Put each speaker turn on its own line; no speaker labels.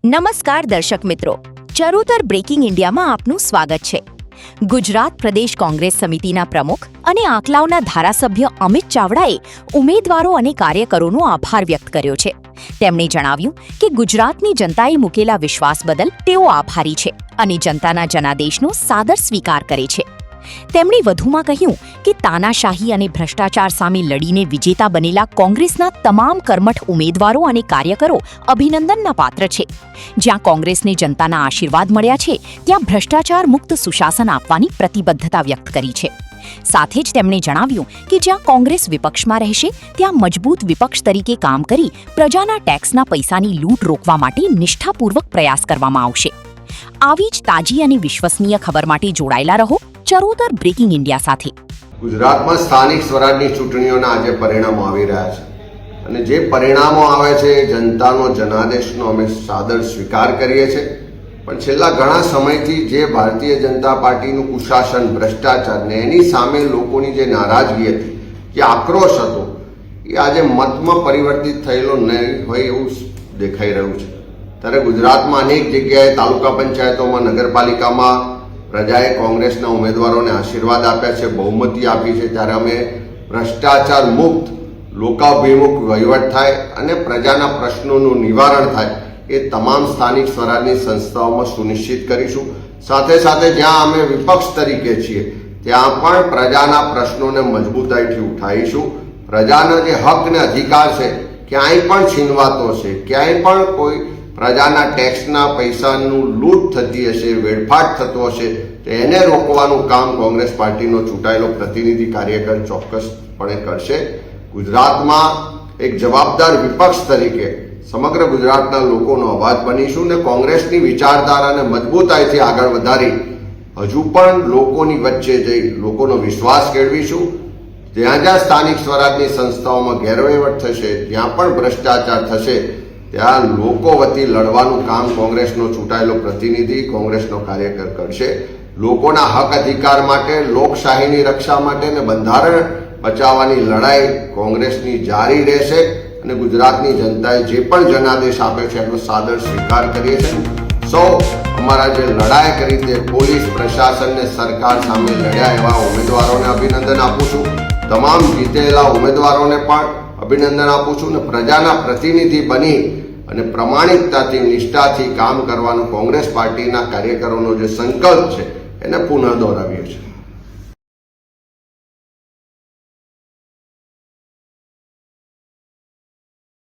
નમસ્કાર દર્શક મિત્રો, ચરોતર બ્રેકિંગ ઇન્ડિયામાં આપનું સ્વાગત છે। ગુજરાત પ્રદેશ કોંગ્રેસ સમિતિના પ્રમુખ અને આંકલાવના ધારાસભ્ય અમિત ચાવડાએ ઉમેદવારો અને કાર્યકરોનો આભાર વ્યક્ત કર્યો છે। તેમણે જણાવ્યું કે ગુજરાતની જનતાએ મૂકેલા વિશ્વાસ બદલ તેઓ આભારી છે અને જનતાના જનાદેશનો સાદર સ્વીકાર કરે છે। તેમણે વધુમાં કહ્યું કે તાનાશાહી અને ભ્રષ્ટાચાર સામે લડીને વિજેતા બનેલા કોંગ્રેસના તમામ કર્મઠ ઉમેદવારો અને કાર્યકરો અભિનંદનના પાત્ર છે। જ્યાં કોંગ્રેસને જનતાના આશીર્વાદ મળ્યા છે, ત્યાં ભ્રષ્ટાચાર મુક્ત સુશાસન આપવાની પ્રતિબદ્ધતા વ્યક્ત કરી છે। સાથે જ તેમણે જણાવ્યું કે જ્યાં કોંગ્રેસ વિપક્ષમાં રહેશે, ત્યાં મજબૂત વિપક્ષ તરીકે કામ કરી પ્રજાના ટેક્સના પૈસાની લૂંટ રોકવા માટે નિષ્ઠાપૂર્વક પ્રયાસ કરવામાં આવશે। આવી જ તાજી અને વિશ્વસનીય ખબર માટે જોડાયેલા રહો ચરોતર બ્રેકિંગ ઇન્ડિયા સાથે।
ગુજરાતમાં સ્થાનિક સ્વરાજની ચૂંટણીઓના આજે પરિણામો આવી રહ્યા છે અને જે પરિણામો આવે છે એ જનતાનો જનાદેશનો અમે સાદર સ્વીકાર કરીએ છીએ। પણ છેલ્લા ઘણા સમયથી જે ભારતીય જનતા પાર્ટીનું કુશાસન, ભ્રષ્ટાચાર ને એની સામે લોકોની જે નારાજગી હતી, જે આક્રોશ હતો, એ આજે મતમાં પરિવર્તિત થયેલો નહીં હોય એવું દેખાઈ રહ્યું છે। ત્યારે ગુજરાતમાં અનેક જગ્યાએ તાલુકા પંચાયતોમાં, નગરપાલિકામાં પ્રજાએ કોંગ્રેસના ઉમેદવારોને આશીર્વાદ આપ્યા છે, બહુમતી આપી છે। ત્યારે અમે ભ્રષ્ટાચાર મુક્ત, લોકાભિમુખ વહીવટ થાય અને પ્રજાના પ્રશ્નોનું નિવારણ થાય એ તમામ સ્થાનિક સ્વરાજની સંસ્થાઓમાં સુનિશ્ચિત કરીશું। સાથે સાથે જ્યાં અમે વિપક્ષ તરીકે છીએ ત્યાં પણ પ્રજાના પ્રશ્નોને મજબૂતાઈથી ઉઠાવીશું। પ્રજાનો જે હક ને અધિકાર છે ક્યાંય પણ છીનવાતો છે, ક્યાંય પણ કોઈ પ્રજાના ટેક્સના પૈસાનું લૂંટ થતી હશે, વેડફાટ થતો હશે, તો એને રોકવાનું કામ કોંગ્રેસ પાર્ટીનો ચૂંટાયેલો પ્રતિનિધિ કાર્યકર ચોક્કસપણે કરશે। ગુજરાતમાં એક જવાબદાર વિપક્ષ તરીકે સમગ્ર ગુજરાતના લોકોનો અવાજ બનીશું ને કોંગ્રેસની વિચારધારાને મજબૂતાઈથી આગળ વધારી હજુ પણ લોકોની વચ્ચે જઈ લોકોનો વિશ્વાસ કેળવીશું। જ્યાં જ્યાં સ્થાનિક સ્વરાજની સંસ્થાઓમાં ગેરવહીવટ થશે, જ્યાં પણ ભ્રષ્ટાચાર થશે, ત્યાં લોકો વતી લડવાનું કામ કોંગ્રેસનો ચૂંટાયેલો પ્રતિનિધિ, કોંગ્રેસનો કાર્યકર કરશે। લોકોના હક અધિકાર માટે, લોકશાહીની રક્ષા માટે અને બંધારણ બચાવવાની લડાઈ કોંગ્રેસની જારી રહેશે અને ગુજરાતની જનતાએ જે પણ જનાદેશ આપ્યો છે એનો સાદર સ્વીકાર કરીએ છીએ। સૌ અમારા જે લડાઈ કરી તે પોલીસ પ્રશાસનને સરકાર સામે લડ્યા એવા ઉમેદવારોને અભિનંદન આપું છું। તમામ જીતેલા ઉમેદવારોને પણ અભિનંદન આપું છું અને પ્રજાના પ્રતિનિધિ બની અને પ્રમાણિકતાથી, નિષ્ઠાથી કામ કરવાનો કોંગ્રેસ પાર્ટીના કાર્યકરોનો જે સંકલ્પ છે એને પુનઃ દોહરાવ્યો છે।